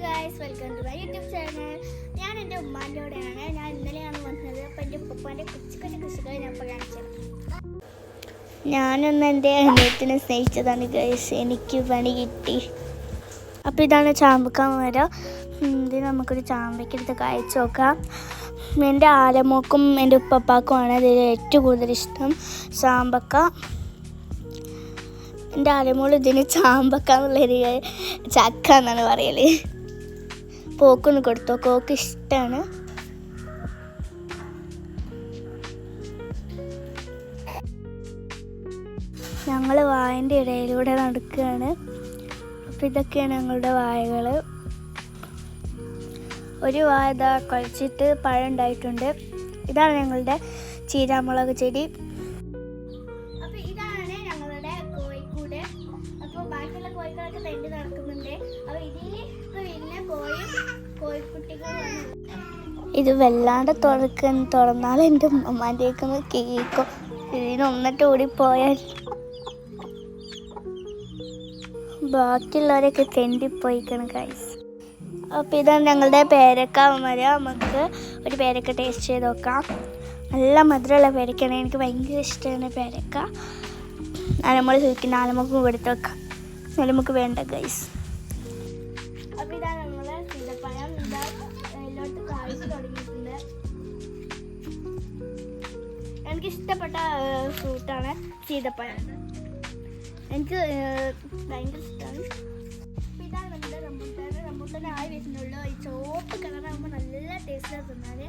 Guys, welcome to my YouTube channel. ഞാൻ എൻ്റെ ഉമ്മാൻ്റെ കൂടെയാണ്. ഞാൻ ഇന്നലെയാണ് വന്നത്. അപ്പോൾ എൻ്റെ ഉപ്പാൻ്റെ കൊച്ചു കൃഷികൾ ഞാൻ ഇപ്പോൾ കാണിച്ചത്. ഞാനൊന്ന് എൻ്റെ അനിയത്തിനെ സ്നേഹിച്ചതാണ് ഗൈസ്. എനിക്ക് പണി കിട്ടി. അപ്പോൾ ഇതാണ് ചാമ്പക്ക മരം. ഇത് നമുക്കൊരു ചാമ്പയ്ക്കെടുത്ത് കായ്ച്ചു നോക്കാം. എൻ്റെ ആലമോക്കും എൻ്റെ ഉപ്പാപ്പാക്കുമാണ് അതിൽ ഏറ്റവും കൂടുതൽ ഇഷ്ടം ചാമ്പക്ക. എൻ്റെ ആലമോൾ ഇതിന് ചാമ്പക്ക എന്നുള്ളൊരു ചക്ക എന്നാണ് പറയല്. പോക്കൊന്ന് കൊടുത്തോ, കോക്ക് ഇഷ്ടമാണ്. ഞങ്ങൾ വായൻ്റെ ഇടയിലൂടെ നടക്കുകയാണ്. അപ്പോൾ ഇതൊക്കെയാണ് ഞങ്ങളുടെ വായകൾ. ഒരു വായ ഇതാ കുഴച്ചിട്ട് പഴം ഉണ്ടായിട്ടുണ്ട്. ഇതാണ് ഞങ്ങളുടെ ചീരാമുളക് ചെടി. അപ്പോൾ ഇതാണ് ഞങ്ങളുടെ കോഴിക്കൂട്. അപ്പോൾ ബാക്കിയുള്ള കോഴികളൊക്കെ തെണ്ടി നടക്കുന്നുണ്ട്. അപ്പോൾ ഇതിൽ ഇപ്പോൾ പിന്നെ കോഴിക്കുട്ടികളാണ്. ഇത് വല്ലാണ്ട് തുറന്നാൽ എൻ്റെ ഉമ്മാൻ്റെയൊക്കെ കേൾക്കും. ഇതിനൊന്നിട്ട് ഓടിപ്പോയാൽ ബാക്കിയുള്ളവരൊക്കെ തെണ്ടിപ്പോയിക്കണം ഗൈസ്. അപ്പോൾ ഇതാണ് ഞങ്ങളുടെ പേരക്ക മരം. നമുക്ക് ഒരു പേരക്ക ടേസ്റ്റ് ചെയ്ത് നോക്കാം. നല്ല മധുരമുള്ള പേരക്കയാണ്. എനിക്ക് ഭയങ്കര ഇഷ്ടമാണ് പേരക്ക. നമ്മൾ ചോദിക്കുന്ന ആലമുക്ക് എടുത്ത് വെക്കാം. ആലമുക്ക് വേണ്ട ഗൈസ്. അപ്പോൾ ഇതാണ് നമ്മളെ സീതപ്പഴം. ഇതാ എല്ലായിടത്തും കായ്ച്ചു തുടങ്ങിയിട്ടുണ്ട്. എനിക്കിഷ്ടപ്പെട്ട ഫ്രൂട്ടാണ് സീതപ്പഴം. എനിക്ക് ഭയങ്കര ഇഷ്ടമാണ്. അപ്പോൾ ഇതാണ് നമ്മുടെ റംബൂട്ടാൻ ആയി വരുന്നുള്ളൂ. ഈ ചുവപ്പ് കളറാകുമ്പോൾ നല്ല ടേസ്റ്റാണ് തിന്നാൻ.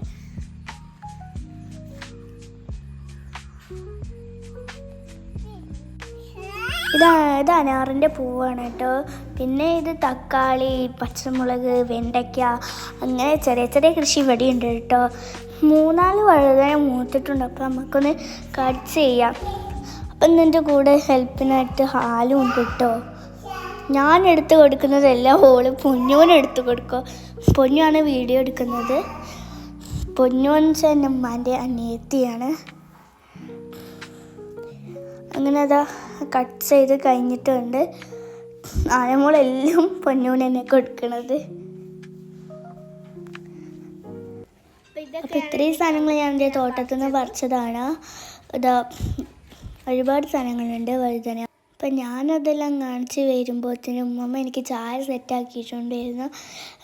ഇത് അനാറിൻ്റെ പൂവാണ് കേട്ടോ. പിന്നെ ഇത് തക്കാളി, പച്ചമുളക്, വെണ്ടയ്ക്ക, അങ്ങനെ ചെറിയ ചെറിയ കൃഷി ഇവിടെയുണ്ട് കേട്ടോ. 3-4 വഴുതന മൂത്തിട്ടുണ്ട്. അപ്പോൾ നമുക്കൊന്ന് കട്ട് ചെയ്യാം. അപ്പം എൻ്റെ കൂടെ ഹെൽപ്പിനായിട്ട് ഹാലും ഉണ്ട് കേട്ടോ. ഞാൻ എടുത്ത് കൊടുക്കുന്നതെല്ലാം പൊന്നുവിന് എടുത്ത് കൊടുക്കും. പൊന്നുവാണ് വീഡിയോ എടുക്കുന്നത്. പൊന്നു എന്ന് വെച്ചാൽ എൻ്റെ ഉമ്മാൻ്റെ അനിയത്തിയാണ്. അങ്ങനെ അതാ കട്ട് ചെയ്ത് കഴിഞ്ഞിട്ടുണ്ട്. ആനമോളെല്ലാം പൊന്നുവിന് തന്നെ കൊടുക്കണത്. അപ്പം ഇത്രയും സാധനങ്ങൾ ഞാൻ എൻ്റെ തോട്ടത്തിൽ നിന്ന് പറിച്ചതാണ്. ഇതാ ഒരുപാട് സാധനങ്ങളുണ്ട് വഴുതന. അപ്പം ഞാനതെല്ലാം കാണിച്ച് വരുമ്പോഴത്തേനും ഉമ്മ എനിക്ക് ചായ സെറ്റാക്കിയിട്ടുണ്ടായിരുന്നു.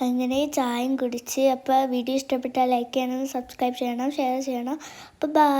അങ്ങനെ ചായയും കുടിച്ച്. അപ്പോൾ വീഡിയോ ഇഷ്ടപ്പെട്ടാൽ ലൈക്ക് ചെയ്യണം, സബ്സ്ക്രൈബ് ചെയ്യണം, ഷെയർ ചെയ്യണം. അപ്പോൾ ബൈ.